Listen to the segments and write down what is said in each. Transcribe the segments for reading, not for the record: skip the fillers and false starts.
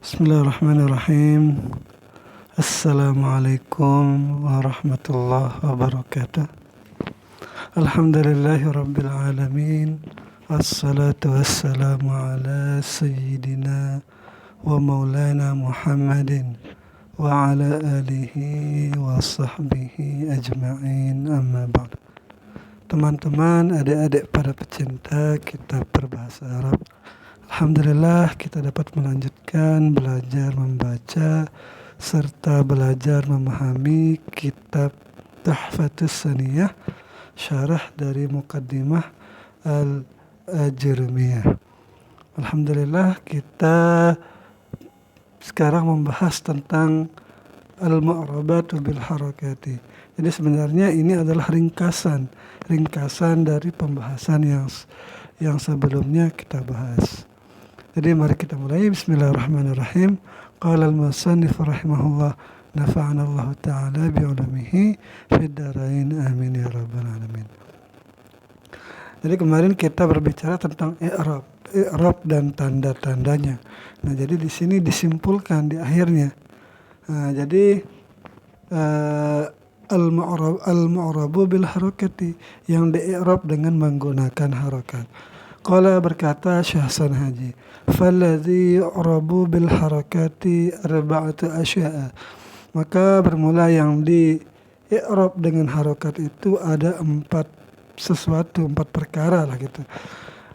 Bismillahirrahmanirrahim. Assalamualaikum warahmatullahi wabarakatuh. Alhamdulillahi rabbil alamin. Assalatu wassalamu ala sayyidina wa maulana Muhammadin wa ala alihi wa sahbihi ajma'in, amma ba'd. Teman-teman, adik-adik para pecinta kitab berbahasa Arab, alhamdulillah kita dapat melanjutkan belajar membaca serta belajar memahami kitab Tuhfatus Saniyah, syarah dari Muqaddimah Al-Ajurumiyah. Alhamdulillah kita sekarang membahas tentang Al-Mu'rabatu bil Harakati. Jadi sebenarnya ini adalah ringkasan dari pembahasan yang sebelumnya kita bahas. Jadi mari kita mulai. Bismillahirrahmanirrahim. Qala al-musannif rahimahullah, nafa'ana Allah ta'ala bi'ulumihi fid darain, amin ya rabbal alamin. Jadi kemarin kita berbicara tentang i'rab dan tanda-tandanya. Nah, jadi di sini disimpulkan di akhirnya. Nah, jadi al-mu'rabu bil harakati, yang di-i'rab dengan menggunakan harakat. Qala, berkata Syekh Hasan Haji, falladhi yu'rabu bil harakati arba'atu asya'a. Maka bermula yang di-i'rab dengan harakat itu ada empat perkara lah gitu.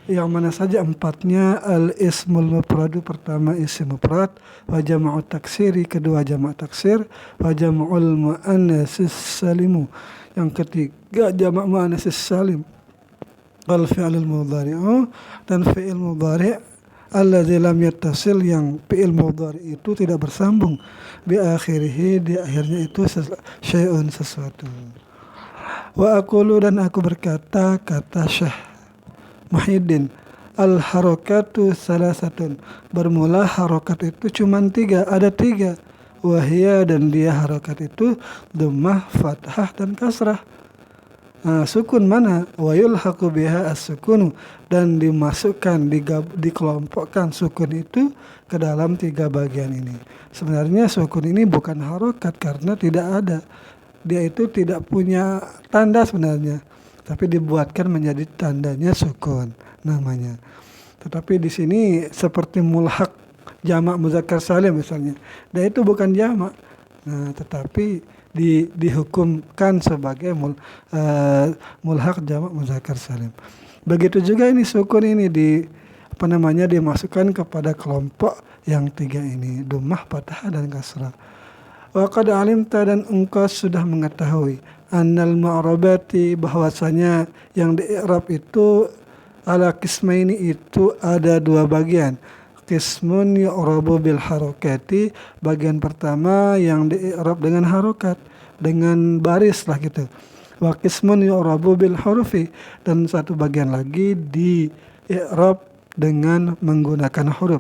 Yang mana saja empatnya: al-ismul mufradu, pertama isim mufrad, wa jama'u taksiri, kedua jamak taksir, wa jama'ul mu'annatsis salimu, yang ketiga jamak mu'annatsis salim, wal fi'lul mudhari'u, dan fi'il mudhari' alladzi lam yattasil, yang fi'il mudhari' itu tidak bersambung, bi akhirih, di akhirnya itu syai'un, sesuatu. Wa aqulu, dan aku berkata, kata Syekh Muhyiddin, al-harakatu salasatun, bermula harakat itu cuma ada tiga. Wahia, dan dia harakat itu dhammah, fathah, dan kasrah. Nah, sukun mana? Wa yulhaqu biha as-sukunu, dan dimasukkan, dikelompokkan sukun itu ke dalam tiga bagian ini. Sebenarnya sukun ini bukan harakat karena tidak ada. Dia itu tidak punya tanda sebenarnya, tapi dibuatkan menjadi tandanya sukun namanya. Tetapi di sini seperti mulhaq jamak muzakkar salim misalnya, dan itu bukan jamak. Nah, tetapi dihukumkan sebagai mulhaq jamak muzakkar salim. Begitu juga ini sukun ini dimasukkan kepada kelompok yang tiga ini, dhammah, fathah, dan kasrah. Wa qad alimta, dan engkau sudah mengetahui, annal mu'rabati, bahwasanya yang di-i'rab itu ala qismaini, itu ada dua bagian. Qismun yu'rabu bil harakati, bagian pertama yang di-i'rab dengan harakat, dengan baris lah gitu. Wa qismun yu'rabu bil hurufi, dan satu bagian lagi di-i'rab dengan menggunakan huruf.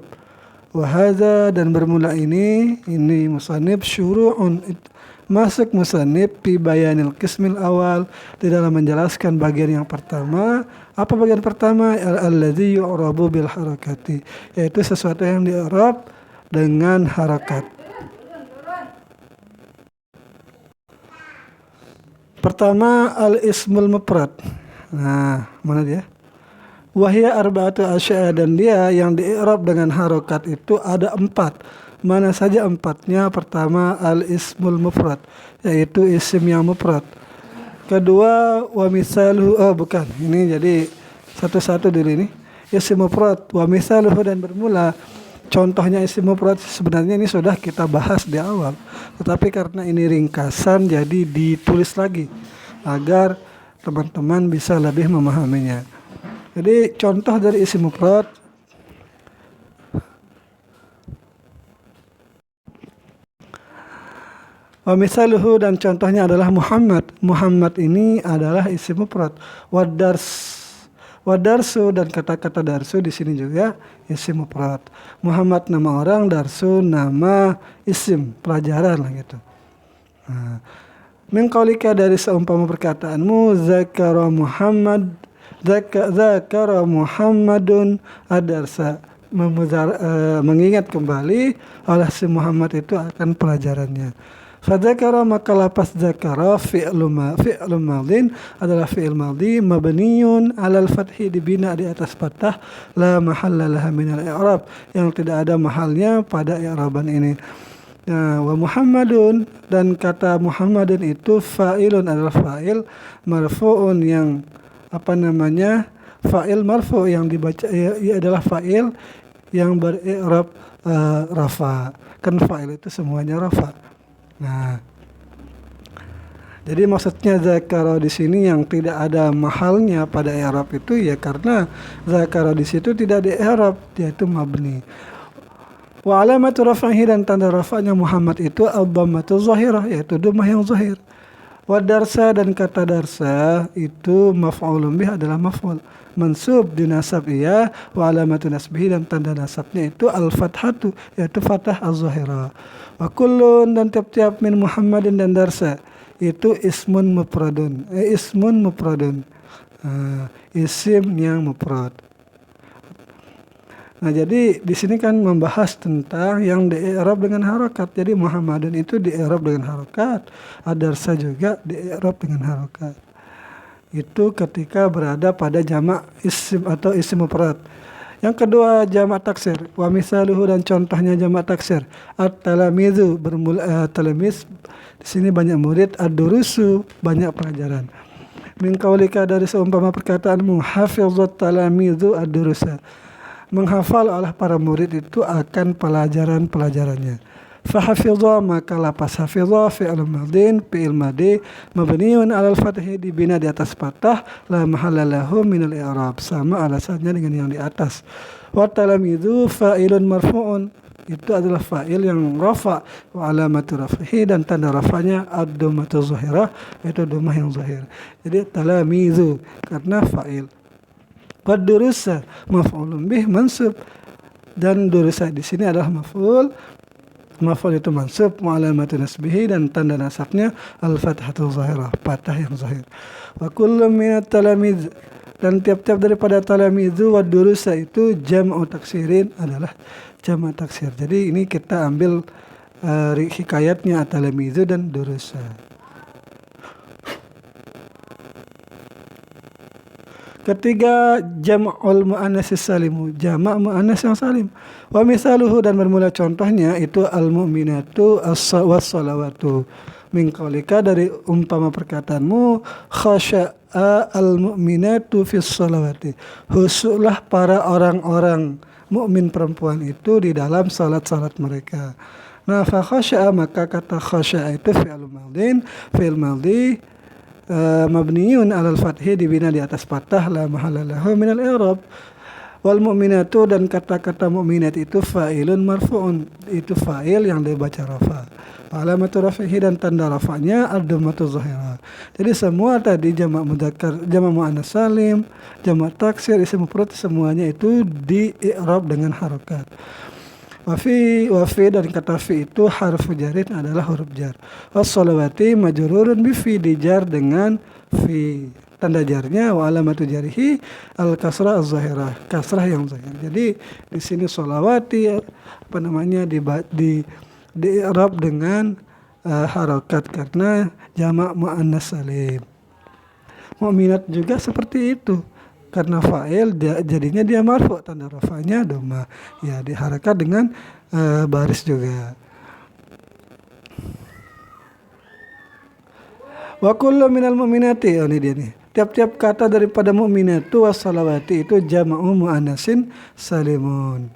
Wa hadza, dan bermula ini musannif syuru'un, masuk musannif fi bayanil qismil awal, di dalam menjelaskan bagian yang pertama. Apa bagian pertama? Alladzi yu'rabu bil harakati, yaitu sesuatu yang di-i'rab dengan harakat. Pertama, al-ismul mufrad. Nah, mana dia? Wahia arba'atu asya'a, dan dia yang di-i'rab dengan harakat itu ada empat. Mana saja empatnya? Pertama, al-ismul mufrad, yaitu isim yang mufrad. Kedua, wa misaluhu, bukan, ini jadi satu-satu dulu ini. Isim mufrad, wa misaluhu, dan bermula contohnya isim mufrad. Sebenarnya ini sudah kita bahas di awal, tetapi karena ini ringkasan jadi ditulis lagi agar teman-teman bisa lebih memahaminya. Jadi contoh dari isim mufrad, wa misaluhu, dan contohnya adalah Muhammad. Muhammad ini adalah isim mufrad. Wadarsu, dan kata-kata darsu di sini juga isim mufrad. Muhammad nama orang, darsu nama isim pelajaran lah gitu. Nah, min qaulika, dari seumpama perkataanmu, zakara Muhammadun ad-darsa, mengingat kembali oleh si Muhammad itu akan pelajarannya. Fadzakara maka lapas zakara fi'lun madin adalah fi'il madhi mabniun alal fathi dibina di atas fathah la mahalla laha minal i'rab yang tidak ada mahalnya pada i'raban ini. Nah, wa Muhammadun dan kata Muhammadun itu fa'ilun adalah fa'il marfu'un yang fa'il marfu yang dibaca ia adalah fa'il yang beri'rab rafa. Kan fa'il itu semuanya rafa. Nah, jadi maksudnya zakara di sini yang tidak ada mahalnya pada i'rab itu ya karena zakara di situ tidak di i'rab, yaitu mabni. Wa alamatu raf'ihi dan tanda rafa'nya Muhammad itu ad-dhammatu zahirah, yaitu dhammah yang zahir. Wa darsa dan kata darsa itu maf'ulun bih adalah maf'ul mansub dinasab ia wa alamatu nasbihi dan tanda nasabnya itu al-fathatu yaitu fathah az-zahirah. Wa kullun dan tiap-tiap min Muhammadin dan darsa itu ismun mufradun isim yang mufrad. Nah, jadi di sini kan membahas tentang yang di-i'rab dengan harakat. Jadi Muhammadun itu di-i'rab dengan harakat, ad-darsa juga di-i'rab dengan harakat. Itu ketika berada pada jamak isim atau isim mufrad. Yang kedua jamak taksir. Wa misaluhu dan contohnya jamak taksir. At-talamizu talamiz di sini banyak murid, ad-durusu banyak pelajaran. Min qaulika dari seumpama perkataanmu hafizat talamizu ad-durusa. Menghafal oleh para murid itu akan pelajaran-pelajarannya. Fahafidha maka lapas hafidha fi'il madin fi'il madi mabniun 'alal fathi dibina di atas fathah la mahalla lahu minal i'rab sama alasannya dengan yang di atas. Wa talamizu fa'ilun marfu'un itu adalah fa'il yang rafa wa alamatu raf'ihi dan tanda rafanya ad-dhammatu zahirah yaitu dhammah yang zahir. Jadi talamizu karena fa'il. Qad durusa maf'ulun bih mansub dan durusa di sini adalah maf'ul itu mansub mu'alamatu nasbihi dan tanda nasabnya al-fathatu zahirah fathah yang zahir. Wa kullu minat talamiz dan tiap-tiap daripada talamizu wa durusa itu jam'u taksirin adalah jamak taksir. Jadi ini kita ambil hikayatnya talamizu dan durusa. Ketiga jam'ul muannas salimu, jamak muannas yang salim. Wa misaluhu dan bermula contohnya itu al-mu'minatu was-salawatu. Min qaulika dari umpama perkataanmu khasya'a al-mu'minatu fis salawati. Khusyuklah para orang-orang mukmin perempuan itu di dalam salat-salat mereka. Nah, fa khasya'a maka kata khasya'a itu fi'il madhi mabniun 'alal fathi dibina di atas fathah la mahalla lahu minal i'rab. Wal mu'minatu dan kata-kata mukminat itu fa'ilun marfu'un itu fa'il yang dibaca rafa. Alamatu raf'ihi dan tanda rafa'nya ad-dhammatu zahirah. Jadi semua tadi jamak mudzakkar, jamak muannas salim, jamak taksir, isim mufrad semuanya itu di i'rab dengan harakat. Wafi dan kata fi itu harfu jarin adalah huruf jar. Was-salawati majrurun bi fi dijar dengan fi. Tanda jarnya wa alamatu jarihi al-kasrah az-zahirah, kasrah yang zahir. Jadi di sini salawati di i'rab dengan harakat karena jamak muannas salim. Mukminat juga seperti itu. Karena fa'il jadinya dia marfu, tanda rafanya dhamma. Ya diharakat dengan baris juga. Wa kullu minal mu'minati, ini dia nih. Tiap-tiap kata daripada mu'minatu was-salawati itu jama'u mu'annasin salimun.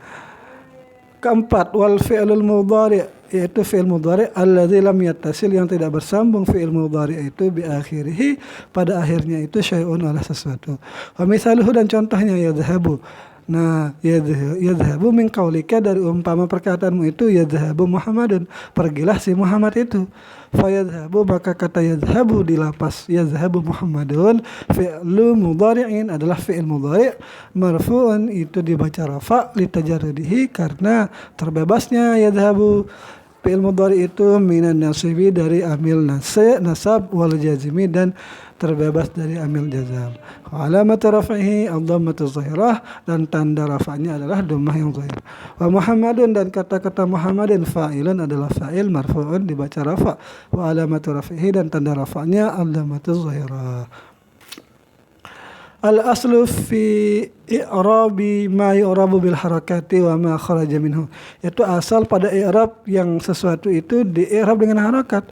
Keempat, wal fi'lul mudhari' yaitu fi'il mudhari' alladzi lam yattasil yang tidak bersambung fi'il mudhari' itu bi akhirih pada akhirnya itu syai'un oleh sesuatu. Wa misaluhu dan contohnya yadhhabu. Nah, yadhhabu min qaulika dari umpama perkataanmu itu yadhhabu Muhammadun, pergilah si Muhammad itu. Fa yadhhabu maka kata yadhhabu dilapas yadhhabu Muhammadun fi'lu mudhari'in adalah fi'il mudhari' marfu'un itu dibaca rafa' li tajarrudihi karena terbebasnya yadhhabu Fi'il mudhari itu minan nasibi dari amil nasab wal jazimi dan terbebas dari amil jazam. Alamatu raf'ihi ad-dhammatu zahirah dan tanda rafa'nya adalah dhammah yang zahir. Wa Muhammadun dan kata-kata Muhammadin fa'ilun adalah fa'il marfu'un dibaca rafa'. Wa alamatu raf'ihi dan tanda rafa'nya ad-dhammatu zahirah. Al-aslu fi i'rabi ma yu'rabu bil harakati wa ma kharaja minhu. Itu asal pada i'rab yang sesuatu itu di i'rab dengan harakat.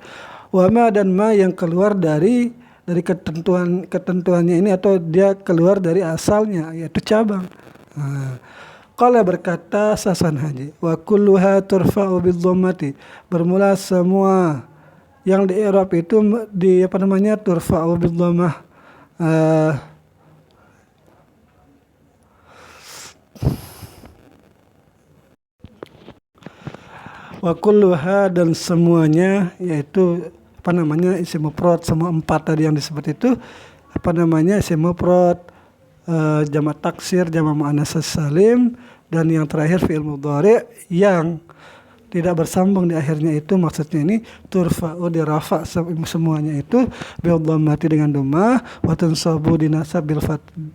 Wa ma dan ma yang keluar dari ketentuannya ini atau dia keluar dari asalnya yaitu cabang. Qala berkata Sasan Haji, wa kulluha turfa'u bidh-dhammati. Bermula semua yang di i'rab itu turfa'u bidh-dhammah. Wa kulluha dan semuanya yaitu isim mufrad, semua empat tadi yang disebut itu isim mufrad, jamak taksir, jamak muannats salim, dan yang terakhir fi'il mudhari yang tidak bersambung di akhirnya itu maksudnya ini turfa'u dirafa semuanya itu bil dhammati dengan dhammah wa tunsabu dinasab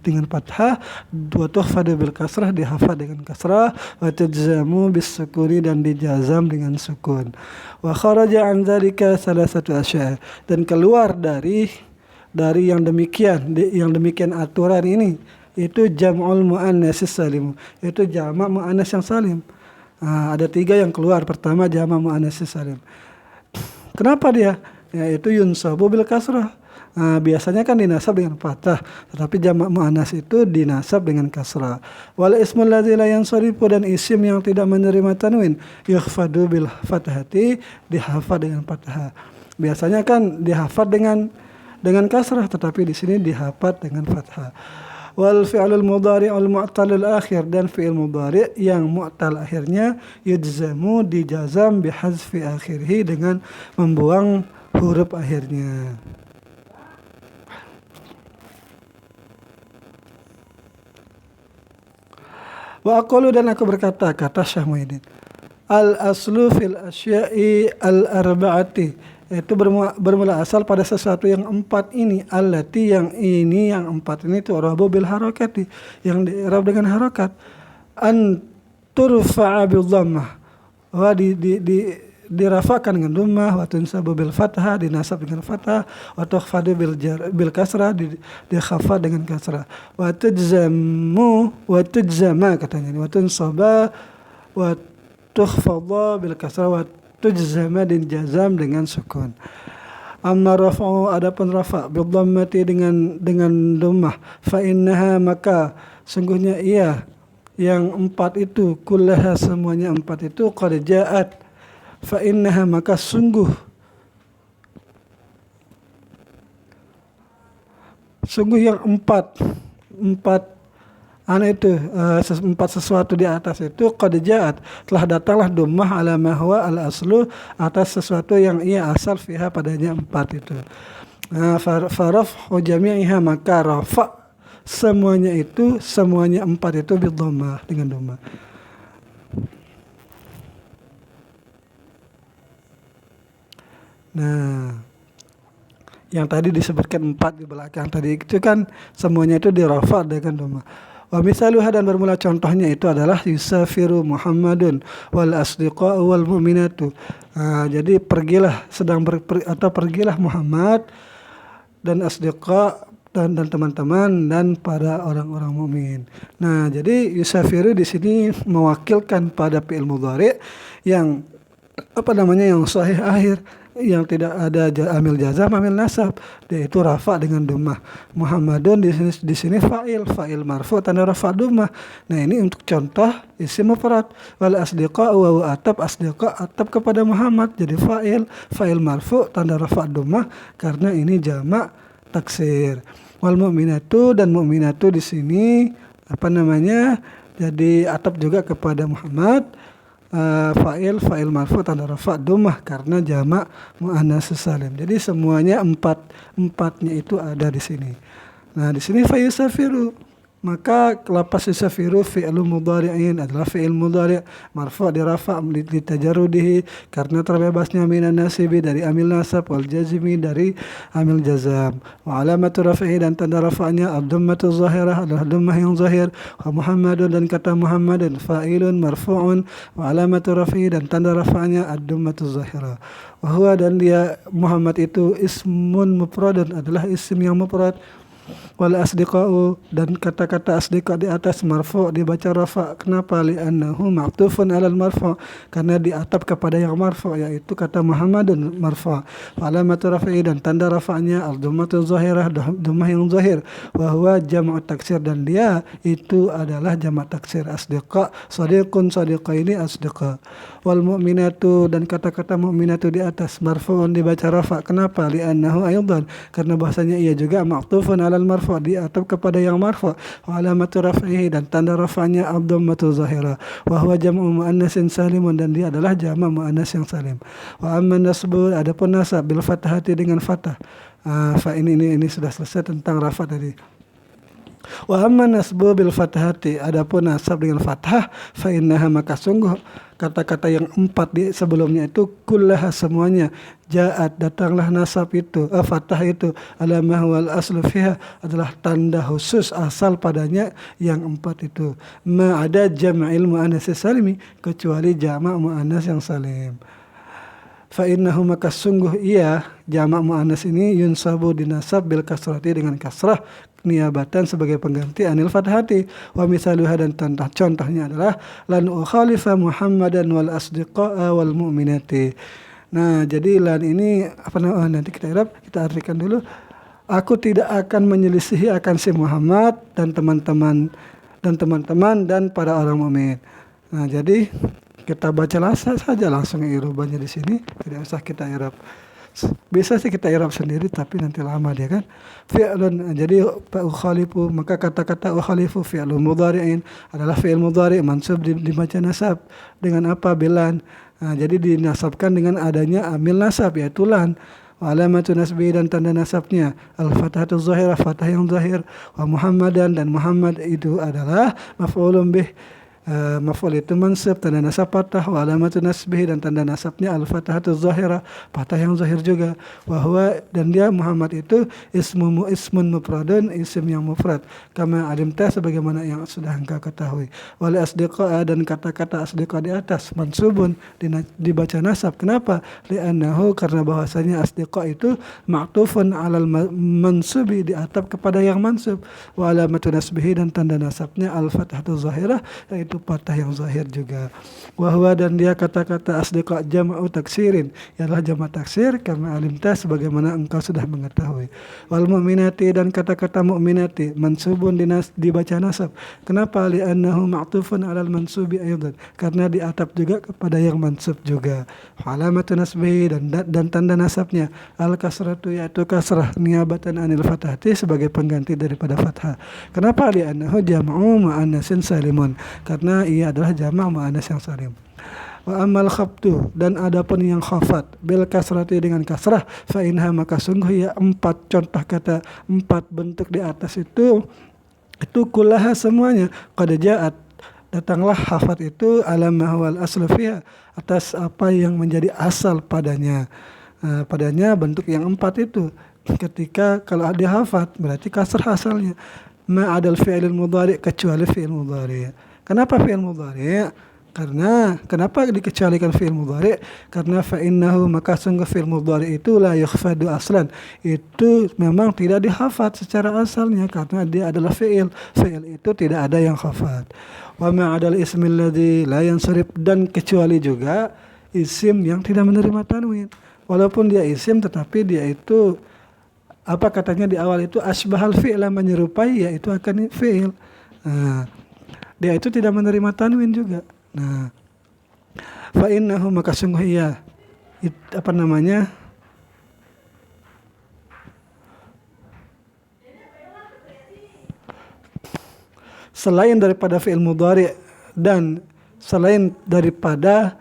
dengan fathah wa tuhfadu bil kasrah dihafad dengan kasrah wa tujzamu bis sukuni dan dijazam dengan sukun. Wa kharaja an dzalika salasatu asya dan keluar dari yang demikian aturan ini itu jam'ul muannats salim, itu jamak muannats yang salim. Ada 3 yang keluar. Pertama jamak muannats salim. Kenapa dia? Yaitu yunsabu bil kasrah. Biasanya kan dinasab dengan fathah, tetapi jamak muannats itu dinasab dengan kasrah. Wal ismul ladzi la yansarifu dan isim yang tidak menerima tanwin yukhfadu bil fathati dihafad dengan fathah. Biasanya kan dihafad dengan kasrah, tetapi di sini dihafad dengan fathah. Wal fi'lul mudhari' al mu'talul akhir dan fi'il mudhari' yang mu'tal akhirnya yujzamu dijazam bihazfi akhirih dengan membuang huruf akhirnya. Wa aqulu dan aku berkata, kata Syekh Muhyiddin, al aslu fil asya'i al arba'ati, itu bermula asal pada sesuatu yang 4 ini, allati yang 4 ini itu rabu bil harakati yang di'rab dengan harakat, an turfa'a bil dhammah wa dirafakan dengan dhammah, wa tunsabu bil fathah dinasab dengan fathah, wa tukhfadu bil kasrah dikhafad dengan kasrah, wa tujzama katanya, wa tunsaba wa tukhfadha bil kasrah wa tujzama din jazam dengan sukun. Amma rafa'u adapun rafa' bil dhammati dengan dhammah, fa innaha maka sungguhnya ia yang 4 itu kullaha semuanya 4 itu qad ja'at, fa innaha maka sungguh yang 4 sesuatu di atas itu qad ja'at telah datanglah dhammah ala ma huwa al aslu atas sesuatu yang ia asal fiha padanya 4 itu. Faraf'u jami'iha maka rafa' semuanya 4 itu bil dhammah dengan dhammah. Nah, yang tadi disebutkan 4 di belakang tadi itu kan semuanya itu dirafa' dengan dhammah. Wa misaluha dan bermula contohnya itu adalah yusafiru Muhammadun wal asdiqa'u wal mu'minatu. Jadi pergilah Muhammad dan asdiqa dan teman-teman dan para orang-orang mukmin. Nah, jadi yusafiru di sini mewakilkan pada fi'il mudhari' yang yang sahih akhir, yang tidak ada amil jazam, amil nasab, yaitu rafa dengan dhammah. Muhammadun di sini fa'il marfu tanda rafa dhammah. Nah, ini untuk contoh isim mufrad. Wal asdiqa wa atab kepada Muhammad jadi fa'il marfu tanda rafa dhammah karena ini jamak taksir. Wal mu'minatu dan mu'minatu di sini jadi atab juga kepada Muhammad. Fa'il marfu tanda rafa dhammah karena jamak muannats salim. Jadi semuanya empatnya itu ada di sini. Nah, di sini fa yusafiru Maka lapas yusafiru fi'lu mudhari'in adalah fi'il mudhari' marfu' dirafa' litajarrudihi karena terbebasnya minan nasibi dari amil nasab wal jazmi dari amil jazam. Wa alamatu raf'ihi dan tanda rafa'nya ad-dhammatu zahirah adalah dhammah yang zahir. Wa Muhammadun dan kata Muhammadun fa'ilun marfu'un wa alamatu raf'ihi dan tanda rafa'nya ad-dhammatu zahirah. Wa huwa dan dia Muhammad itu ismun mufradun adalah isim yang mufrad. Wal asdiqa'u dan kata-kata asdiqa di atas marfu' dibaca rafa'. Kenapa? Li'annahu ma'tufun 'alal marfu', karena diatap kepada yang marfu' yaitu kata Muhammadun marfu'. Alamatu raf'i dan tanda rafa'nya al-dhammatu zahirah, dhammah yang zahir. Wa huwa jam'u taksir dan dia itu adalah jamak taksir. Asdiqa sadiqun sadiqaini asdiqa. Wal mu'minatu dan kata-kata mu'minatu di atas marfu'un dibaca rafa'. Kenapa? Li'annahu aydan karena bahasanya ia juga ma'tufun 'alal marfu' diatap kepada yang marfu'. Wa alamatu raf'ihi dan tanda rafa'nya ad-dhammatu zahirah. Wa huwa jam'u muannatsin salimun dan dia adalah jamak muannas yang salim. Wa amma nasbu adapun nasab bil fathati dengan fathah. Fa ini sudah selesai tentang rafa tadi. Wa amma nasbu bil fathati adapun nasab dengan fathah fa innaha maka sungguh kata-kata yang 4 di sebelumnya itu kullaha semuanya ja'at datanglah nasab itu fathah itu alamah wal aslu fiha adalah tanda khusus asal padanya yang 4 itu ma ada jam'il muannas salimi kecuali jamak muannas yang salim. Fa innahu maka sungguh ia jamak muannas ini yunsabu dinasab bil kasrati dengan kasrah niabatan sebagai pengganti anil fathati. Wa misaluha dan contohnya adalah lan ukhalifa Muhammadan wal asdiqaa wal mu'minati. Nah, jadi lan ini nanti kita artikan dulu. Aku tidak akan menyelisihi akan si Muhammad dan teman-teman dan para orang mukmin. Nah, jadi kita baca saja langsung i'rabnya di sini, tidak usah kita i'rab. Bisa sih kita i'rab sendiri tapi nanti lama dia kan. Fi'lun jadi ukhalifu maka kata-kata ukhalifu fi'lun mudhari'in adalah fi'il mudhari' mansub dibaca nasab dengan apa? Bilan. Nah, jadi dinasabkan dengan adanya amil nasab yaitu lan. Wa alamatu nasbi dan tanda nasabnya al-fathatu zahirah fathah yang zahir. Wa Muhammadan dan Muhammad itu adalah maf'ulun bih. Maf'ul itu mansub tanda nasab fathah wa alamatu nasbihi dan tanda nasabnya al-fathatu zahirah fathah yang zahir juga. Wa huwa dan dia Muhammad itu ismun mufradun isim yang mufrad kama alimta sebagaimana yang sudah engkau ketahui. Wal asdiqa dan kata-kata asdiqa di atas mansubun dibaca nasab. Kenapa? Li'annahu karena bahwasanya asdiqa itu ma'tufun 'alal mansubi diatap kepada yang mansub. Wa alamatu nasbihi dan tanda nasabnya al-fathatu zahirah yaitu fathah yang zahir juga. Wahwa dan dia kata-kata asdiqa jam'u taksirin ialah jamak taksir kama alimta sebagaimana engkau sudah mengetahui. Wal mu'minati dan kata-kata mu'minati mansubun dibaca nasab. Kenapa? Li'annahu ma'tufun 'alal mansubi aydan karena diatap juga kepada yang mansub juga. Alamatu nasbihi dan tanda nasabnya al kasratu yaitu kasrah niabatan anil fathati sebagai pengganti daripada fathah. Kenapa? Li'annahu jam'u muannatsin salimun karena ia adalah jamak muannas yang salim. Wa amal khabtu dan adapun yang khafat bil kasrati dengan kasrah fa inha maka sungguh ya 4 contoh kata 4 bentuk di atas itu kullaha semuanya qad ja'at datanglah khafat itu alamah wal aslu fiha atas apa yang menjadi asal padanya. Padanya bentuk yang 4 itu ketika kalau ada khafat berarti kasrah asalnya ma adal fi'il mudhari kecuali fi'il mudhari. Kenapa fi'il mudhari? Kenapa dikecualikan fi'il mudhari? Karena fa'innahu maka sungguh fi'il mudhari itu la yukhfadu aslan. Itu memang tidak dihafad secara asalnya karena dia adalah fi'il. Fi'il itu tidak ada yang khafad. Wa ma'adal ismil ladzi la yansarif dan kecuali juga isim yang tidak menerima tanwin. Walaupun dia isim tetapi dia itu apa katanya di awal itu asbahal fi'la menyerupai yaitu akan fi'il. Dia itu tidak menerima tanwin juga. Nah, fa innahu maka sungguh ia selain daripada fi'il mudhari dan selain daripada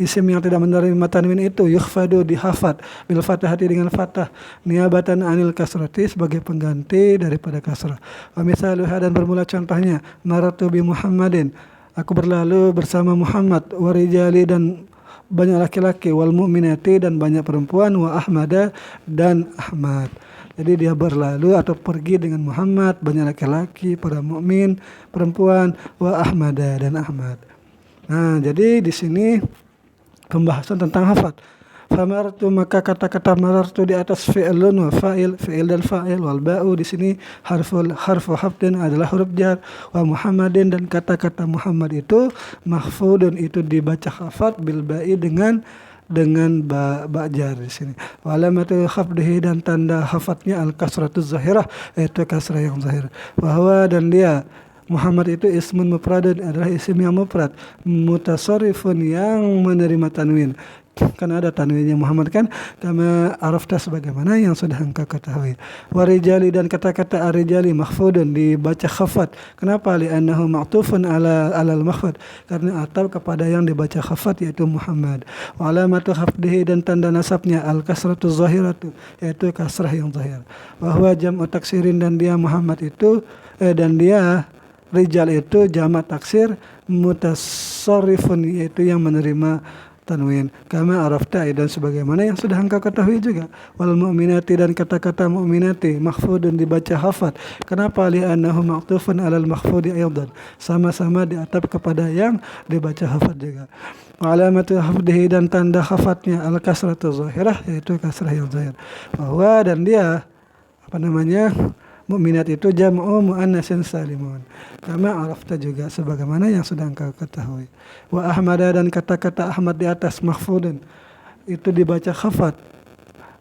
isim yang tidak menerima tanwin itu yukhfadu dihafat bil fathati dengan fathah niabatan anil kasrati sebagai pengganti daripada kasrah. Wa misaluha dan bermula contohnya maratu bi Muhammadin, aku berlalu bersama Muhammad, wa rijali dan banyak laki-laki, wal mu'minati dan banyak perempuan, wa ahmada dan Ahmad. Jadi dia berlalu atau pergi dengan Muhammad, banyak laki-laki, para mukmin, perempuan, wa ahmada dan Ahmad. Nah, jadi di sini pembahasan tentang hafat. Famartu, maka kata-kata marartu di atas fi'lun wa fa'il, fi'il dan fa'il, wal ba'u di sini harfu hafdin adalah huruf jar, wa Muhammadin dan kata-kata Muhammad itu mahfudun itu dibaca hafat bil ba'i dengan ba jar di sini. Wa alamatu khafdihi dan tanda hafatnya al kasratuz zahirah, yaitu kasrah yang zahir. Bahwa dan dia Muhammad itu ismun mufradun adalah isim yang mufrad, mutasarrifun yang menerima tanwin. Kan ada tanwinnya Muhammad kan, kama arafta sebagaimana yang sudah engkau ketahui. Warijali dan kata-kata arijali mahfudun dibaca khafat. Kenapa? Li'annahu ma'tufun alal mahfud, karena atap kepada yang dibaca khafat yaitu Muhammad. Wa alamatu khafdihi dan tanda nasabnya al kasratu zahiratu, yaitu kasrah yang zahir. Wa huwa jam'u taksirin dan dia Muhammad itu dan dia rijal itu jamak taksir mutasarrifun, yaitu yang menerima tanwin. Kama arafta dan sebagaimana yang sudah engkau ketahui juga. Wal mu'minati dan kata-kata mu'minati mahfudun dibaca hafat. Kenapa? Li'annahu ma'tufun alal mahfudi aydan, sama-sama diatap kepada yang dibaca hafat juga. Wa alamatu hafdihi dan tanda hafatnya al kasratu zahirah, yaitu kasrah yang zahir. Bahwa dan dia mukminat itu jam'u muannatsin salimun. Kama arafta juga sebagaimana yang sudah engkau ketahui. Wa ahmada dan kata-kata Ahmad di atas mahfudun itu dibaca khafat.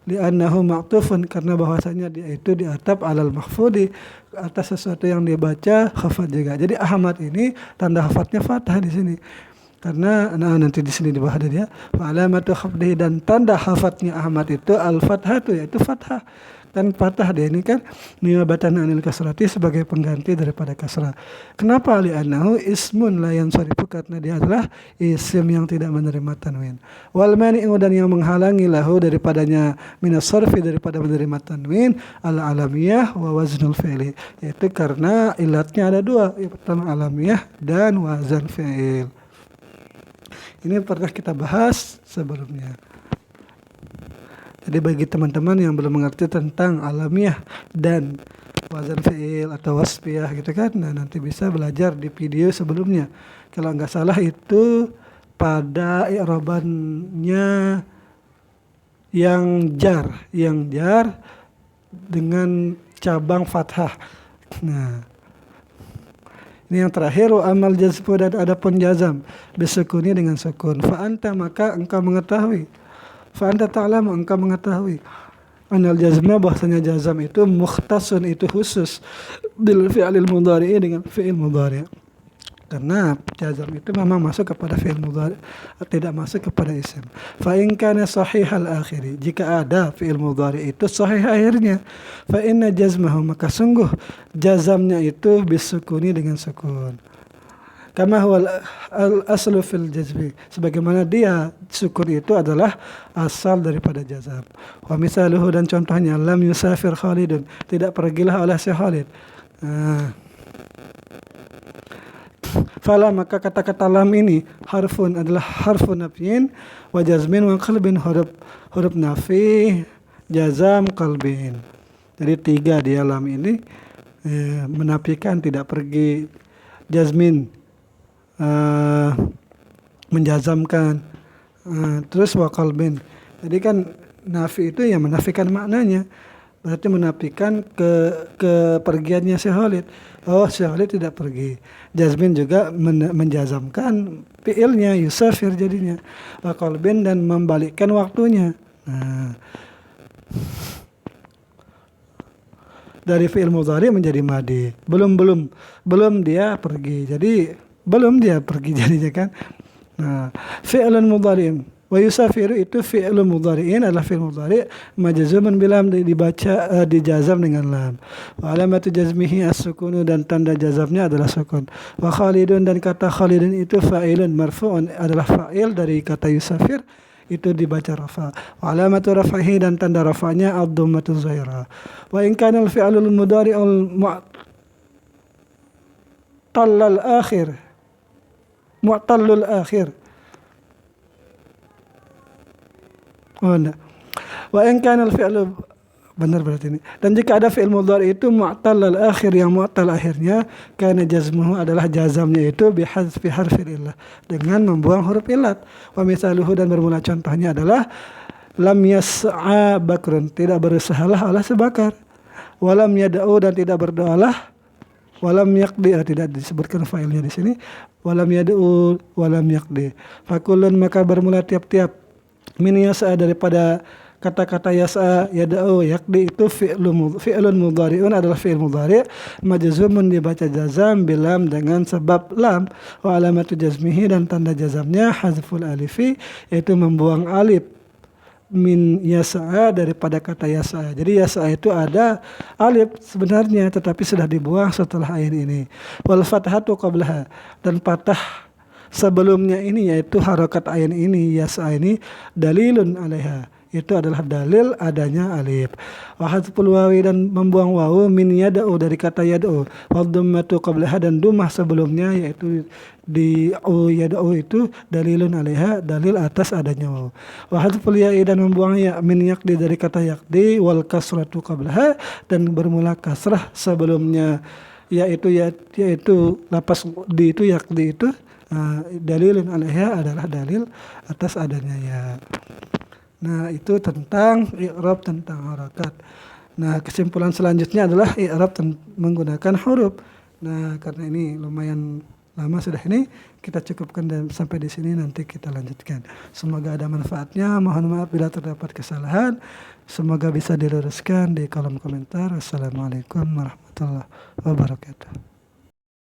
Li'annahu ma'tufun, karena bahwasanya dia itu diatap alal mahfudi, atas sesuatu yang dibaca khafat juga. Jadi Ahmad ini tanda khafatnya fathah di sini. Karena nanti di sini dibahas dia. Wa alamatu khafdihi dan tanda khafatnya Ahmad itu al-fathatu, yaitu fathah. Dan fathah dia ini kan niabatan anil kasrati sebagai pengganti daripada kasrah. Kenapa? Li'annahu ismun la yansarifu, karena dia adalah isim yang tidak menerima tanwin. Wal mani'u dan yang menghalangi lahu daripadanya minas sarfi, daripada menerima tanwin al alamiyah wa waznul fi'li, yaitu karena ilatnya ada dua, yang pertama alamiyah dan wazan fi'il. Ini pernah kita bahas sebelumnya. Jadi bagi teman-teman yang belum mengerti tentang alamiah dan wazan fi'il atau wasfiyah gitu kan, nah nanti bisa belajar di video sebelumnya. Kalau nggak salah itu pada i'rabannya yang jar dengan cabang fathah. Nah, ini yang terakhir, wa amal jazmu dan adapun jazam bisukuni dengan sukun. Fa anta maka engkau mengetahui. Fa anta ta'lamu engkau mengetahui. Anal jazma bahasanya jazam itu mukhtasun, itu khusus bil fi'lil mudhari dengan fi'il mudhari. Karena jazam itu memang masuk kepada fi'il mudhari, tidak masuk kepada isim. Fa in kana sahihal akhiri, jika ada fi'il mudhari itu sahih akhirnya, fa inna jazmahu maka sungguh jazamnya itu bisukuni dengan sukun. Kama huwa al-aslu fil jazmi, sebagaimana dia sukun itu adalah asal daripada jazam. Wa misaluhu dan contohnya lam yusafir Khalidun, tidak pergilah oleh si Khalid. Fala maka kata-kata lam ini harfun adalah harfun nafyin wa jazmin wa qalbin, huruf nafi, jazam, qalbin. Jadi tiga dia lam ini menafikan tidak pergi, jazmin menjazamkan, terus wa qalbin. Jadi kan nafi itu yang menafikan maknanya, berarti menafikan kepergiannya si Khalid. Oh, si Khalid tidak pergi. Jazmin juga menjazamkan fi'ilnya yusafir jadinya. Wa qalbin dan membalikkan waktunya. Nah, dari fi'il mudhari menjadi madi. Belum dia pergi. Jadi belum dia pergi jadinya kan. Nah, fi'lan mudhari Wa yusafiru itu fi'lu mudhari'in adalah fi'il mudhari' majzumun bilam dibaca dijazam dengan lam. Wa alamatu jazmihi as-sukunu dan tanda jazamnya adalah sukun. Wa khalidun dan kata khalidun itu fa'ilun marfu'un adalah fa'il dari kata yusafir itu dibaca rafa. Wa alamatu rafahi dan tanda rafanya ad-dhammatu zahira. Wa in kana al-fi'lul mudhari'ul mu'tallal akhir mu'tallul akhir. Oh enggak. Wa in kana al-fi'lu benar berarti ini. Dan jika ada fi'il mudhari itu mu'tal al-akhir yang mu'tal akhirnya kana jazmuhu adalah jazamnya itu bihadzfi harfil illah dengan membuang huruf illat. Wa misaluhu dan bermula contohnya adalah lam yas'a bakrun tidak berusahalah Allah sebakar. Walam yad'u dan tidak berdoalah. Walam yaqdi tidak disebutkan failnya di sini. Walam yad'u walam yaqdi. Fakulun maka bermula tiap-tiap min yas'a daripada kata-kata yas'a yada'u yaqdi itu fi'lun mudhari'un adalah fi'il mudhari' majzumun dibaca jazam bilam dengan sebab lam. Wa alamatu jazmihi dan tanda jazamnya hazful alifi yaitu membuang alif min yas'a daripada kata yas'a. Jadi yas'a itu ada alif sebenarnya tetapi sudah dibuang setelah ain ini. Wal fathatu qablaha dan patah sebelumnya ini yaitu harokat ain ini yas'a ini dalilun alaiha itu adalah dalil adanya alif. Wa hadzful wawi dan membuang wawu min yad'u dari kata yad'u. Wa dhammatu qablaha dan dhammah sebelumnya yaitu di yad'u itu dalilun alaiha dalil atas adanya wawu. Wa hadzful ya'i dan membuang ya min yaqdi dari kata yaqdi wal kasratu qablaha dan bermula kasrah sebelumnya yaitu lapas di itu yaqdi itu dalilun alaiha adalah dalil atas adanya ya. Nah itu tentang i'rab tentang harakat. Nah kesimpulan selanjutnya adalah i'rab menggunakan huruf. Nah karena ini lumayan lama sudah ini kita cukupkan sampai di sini nanti kita lanjutkan. Semoga ada manfaatnya. Mohon maaf bila terdapat kesalahan. Semoga bisa diluruskan di kolom komentar. Assalamualaikum warahmatullahi wabarakatuh.